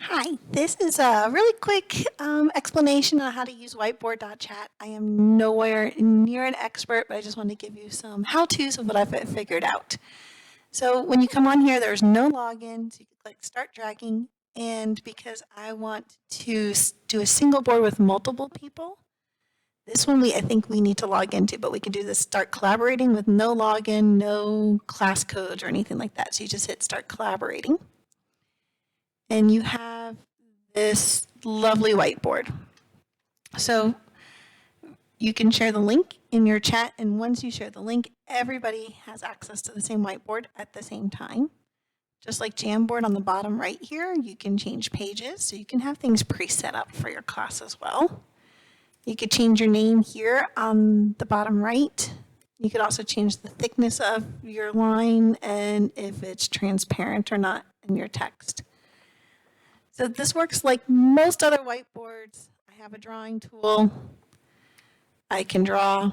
Hi, this is a really quick explanation on how to use whiteboard.chat. I am nowhere near an expert, but I just wanted to give you some how-tos of what I've figured out. So when you come on here, there's no login, so you can click Start Dragging. And because I want to do a single board with multiple people, this one I think we need to log into, but we can do this Start Collaborating with no login, no class codes or anything like that. So you just hit Start Collaborating. And you have this lovely whiteboard. So you can share the link in your chat, and once you share the link, everybody has access to the same whiteboard at the same time. Just like Jamboard on the bottom right here, you can change pages, so you can have things pre-set up for your class as well. You could change your name here on the bottom right. You could also change the thickness of your line and if it's transparent or not in your text. So this works like most other whiteboards. I have a drawing tool. I can draw.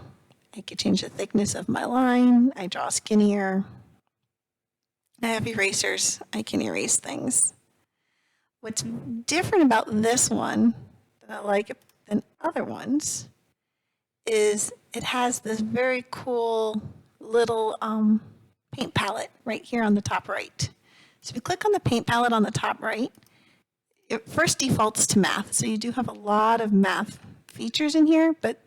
I can change the thickness of my line. I draw skinnier. I have erasers. I can erase things. What's different about this one that I like than other ones is it has this very cool little paint palette right here on the top right. So if you click on the paint palette on the top right, it first defaults to math, so you do have a lot of math features in here, but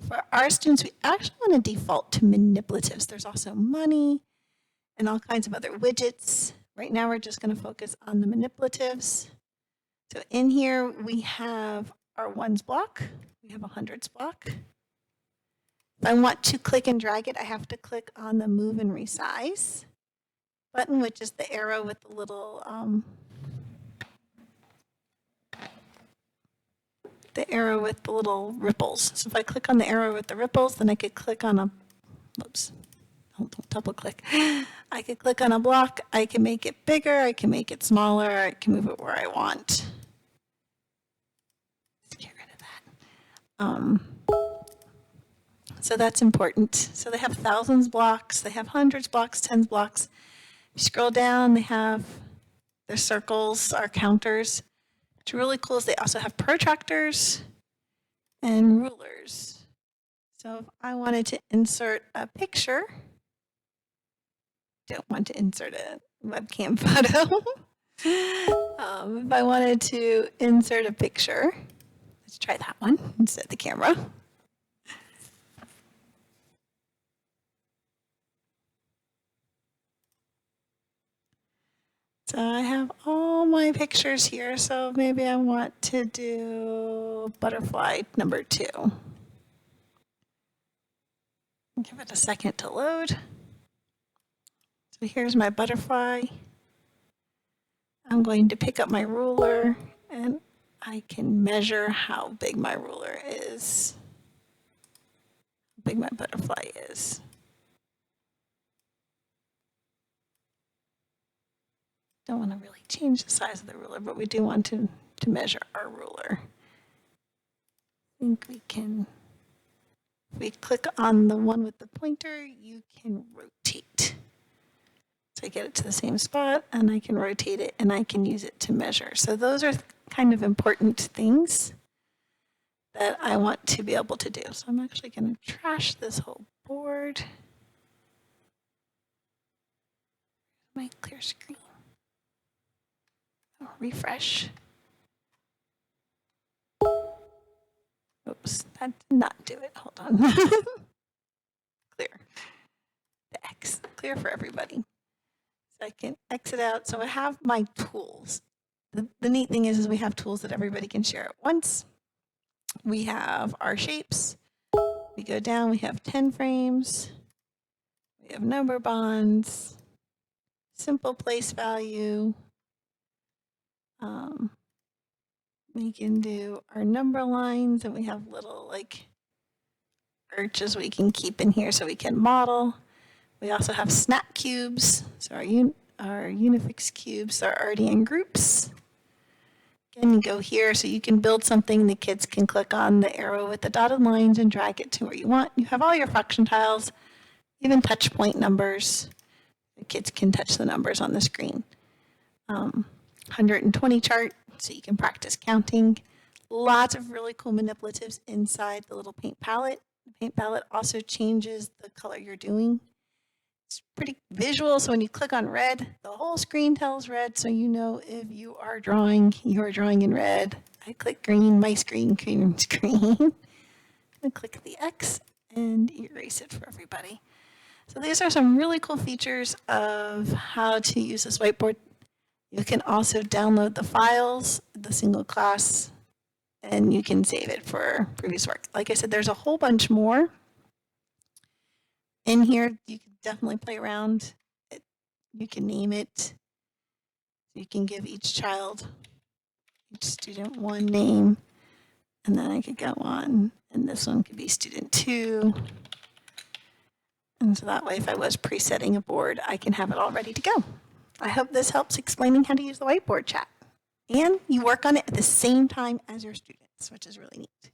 for our students, we actually want to default to manipulatives. There's also money and all kinds of other widgets. Right now, we're just going to focus on the manipulatives. So in here, we have our ones block. We have a hundreds block. If I want to click and drag it, I have to click on the move and resize button, which is the arrow with the little ripples. So if I click on the arrow with the ripples, then I could click on a, whoops, don't double click. I could click on a block, I can make it bigger, I can make it smaller, I can move it where I want. Let's get rid of that. So that's important. So they have thousands blocks, they have hundreds blocks, tens blocks. If you scroll down, they have their circles, our counters. What's really cool is they also have protractors and rulers. So if I wanted to insert a picture, don't want to insert a webcam photo. If I wanted to insert a picture, let's try that one and set the camera. So I have all my pictures here, so maybe I want to do butterfly number 2. Give it a second to load. So here's my butterfly. I'm going to pick up my ruler, and I can measure how big my ruler is, how big my butterfly is. Don't want to really change the size of the ruler, but we do want to measure our ruler. I think we can, if we click on the one with the pointer, you can rotate. So I get it to the same spot, and I can rotate it, and I can use it to measure. So those are kind of important things that I want to be able to do. So I'm actually going to trash this whole board. My clear screen. Refresh. Oops, that did not do it. Hold on. Clear. The X. Clear for everybody. So I can exit out. So I have my tools. The neat thing is we have tools that everybody can share at once. We have our shapes. We go down, we have 10 frames. We have number bonds. Simple place value. We can do our number lines, and we have little like arches we can keep in here so we can model. We also have snap cubes, so our Unifix cubes are already in groups. Again, you go here so you can build something. The kids can click on the arrow with the dotted lines and drag it to where you want. You have all your function tiles, even touch point numbers. The kids can touch the numbers on the screen. 120 chart. so you can practice counting. Lots of really cool manipulatives inside the little paint palette. The paint palette also changes the color you're doing. It's pretty visual, so when you click on red, the whole screen tells red, so you know if you are drawing in red. I click green, my screen, green screen. And click the X and erase it for everybody. So these are some really cool features of how to use this whiteboard. You can also download the files, the single class, and you can save it for previous work. Like I said, there's a whole bunch more in here. You can definitely play around. You can name it. You can give each child, each student one name, and then I could go on, and this one could be student 2. And so that way, if I was presetting a board, I can have it all ready to go. I hope this helps explaining how to use the whiteboard chat. And you work on it at the same time as your students, which is really neat.